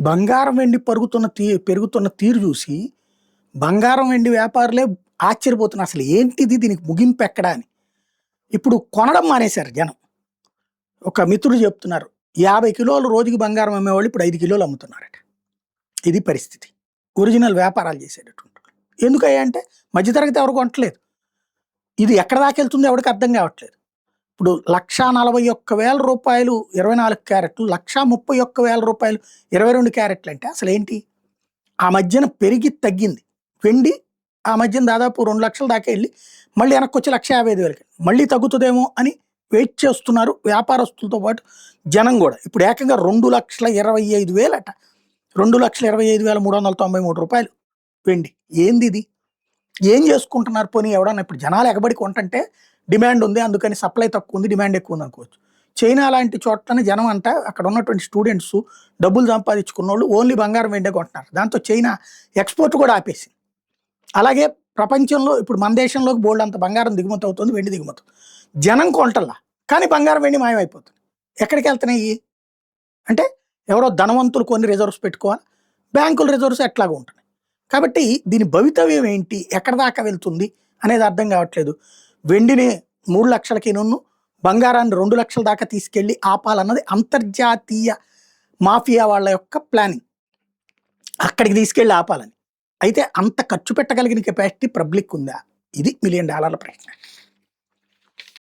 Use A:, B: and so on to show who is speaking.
A: బంగారం వెండి పెరుగుతున్న తీరు చూసి బంగారం వెండి వ్యాపారులే ఆశ్చర్యపోతున్నారు. అసలు ఏంటిది, దీనికి ముగింపు ఎక్కడా అని. ఇప్పుడు కొనడం మానేశారు జనం. ఒక మిత్రుడు చెప్తున్నారు, 50 కిలోలు రోజుకి బంగారం అమ్మేవాళ్ళు ఇప్పుడు 5 కిలోలు అమ్ముతున్నారట. ఇది పరిస్థితి. ఒరిజినల్ వ్యాపారాలు చేసేటటువంటి వాళ్ళు. ఎందుకయ్యా అంటే మధ్యతరగతి ఎవరు కొనట్లేదు. ఇది ఎక్కడ దాకా వెళ్తుందో ఎవరికి అర్థం కావట్లేదు. ఇప్పుడు 1,41,000 రూపాయలు 24 క్యారెట్లు, 1,31,000 రూపాయలు 22 క్యారెట్లు అంటే అసలు ఏంటి? ఆ మధ్యన పెరిగి తగ్గింది. వెండి ఆ మధ్యన దాదాపు 2 లక్షల దాకా వెళ్ళి మళ్ళీ వెనక్కి వచ్చి 1,55,000 మళ్ళీ తగ్గుతుందేమో అని వెయిట్ చేస్తున్నారు వ్యాపారస్తులతో పాటు జనం కూడా. ఇప్పుడు ఏకంగా 2,25,000 అట. 2,25,393 రూపాయలు వెండి. ఏంది ఇది? ఏం చేసుకుంటున్నారు? పోనీ ఎవడన్నా ఇప్పుడు జనాలు ఎగబడి కొంటంటే డిమాండ్ ఉంది, అందుకని సప్లై తక్కువ ఉంది, డిమాండ్ ఎక్కువ ఉంది అనుకోవచ్చు. చైనా లాంటి చోట్లనే జనం అంట అక్కడ ఉన్నటువంటి స్టూడెంట్స్ డబ్బులు సంపాదించుకున్న వాళ్ళు ఓన్లీ బంగారం వెండే కొంటున్నారు. దాంతో చైనా ఎక్స్పోర్ట్ కూడా ఆపేసింది. అలాగే ప్రపంచంలో ఇప్పుడు మన దేశంలోకి బోల్డ్ అంత బంగారం దిగుమతి అవుతుంది, వెండి దిగుమతి. జనం కొంటల్లా, కానీ బంగారం వెండి మాయమైపోతుంది. ఎక్కడికి వెళ్తున్నాయి అంటే ఎవరో ధనవంతులు కొన్ని రిజర్వ్స్ పెట్టుకోవాలి, బ్యాంకుల రిజర్వ్స్ ఎట్లాగో ఉంటున్నాయి. కాబట్టి దీని భవితవ్యం ఏంటి, ఎక్కడ దాకా వెళ్తుంది అనేది అర్థం కావట్లేదు. వెండిని 3 లక్షలకి బంగారాన్ని 2 లక్షల దాకా తీసుకెళ్ళి ఆపాలన్నది అంతర్జాతీయ మాఫియా వాళ్ళ యొక్క ప్లానింగ్. అక్కడికి తీసుకెళ్ళి ఆపాలని. అయితే అంత ఖర్చు పెట్టగలిగిన కెపాసిటీ పబ్లిక్ ఉందా? ఇది $1 మిలియన్ ప్రశ్న.